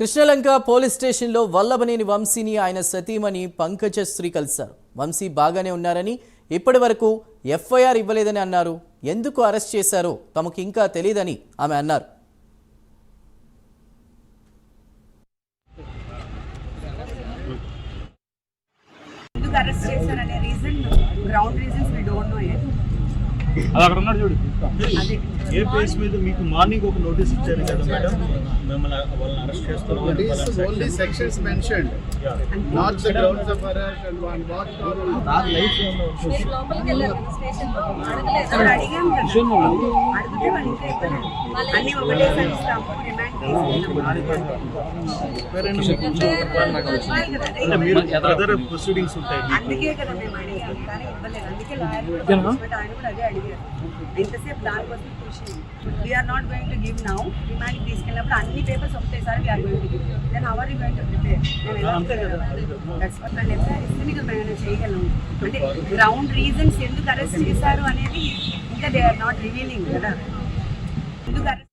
Krishnalanka police స్టేషన్లో వల్లభనేని వంశీని ఆయన సతీమణి పంకజశ్రీ కలిశారు. వంశీ బాగానే ఉన్నారని, ఇప్పటి వరకు ఎఫ్ఐఆర్ ఇవ్వలేదని అన్నారు. ఎందుకు అరెస్ట్ చేశారో తమకు ఇంకా తెలియదని ఆమె అన్నారు. ఏ కేసు మీద మీకు మార్నింగ్ ఒక నోటీస్ ఇచ్చారు కదా మేడం, మిమ్మల్ని వాళ్ళని అరెస్ట్ చేస్తారు. Only sections mentioned, not the grounds of arrest and what. నా లైఫ్ మీరు అదర్ ప్రొసీడింగ్స్ ఉంటాయి. అందుకే కదా మేము అడిగాం, కానీ ఇవ్వలేదు. అందుకే లాయర్ ఆయన కూడా అదే అడిగారు. ఎంతసేపు దానికోసం కృషి. We are not going to give now. రిమాండ్కి తీసుకెళ్ళినప్పుడు అన్ని పేపర్స్ ఒకటేసారి we are going to give. Then how are you going to prepare? That's what and FIR మేము చేయగలం. అంటే గ్రౌండ్ రీజన్స్ ఎందుకు అరెస్ట్ చేశారు అనేది ఇంకా దే ఆర్ నాట్ రివీలింగ్ కదా. ఎందుకు అరెస్ట్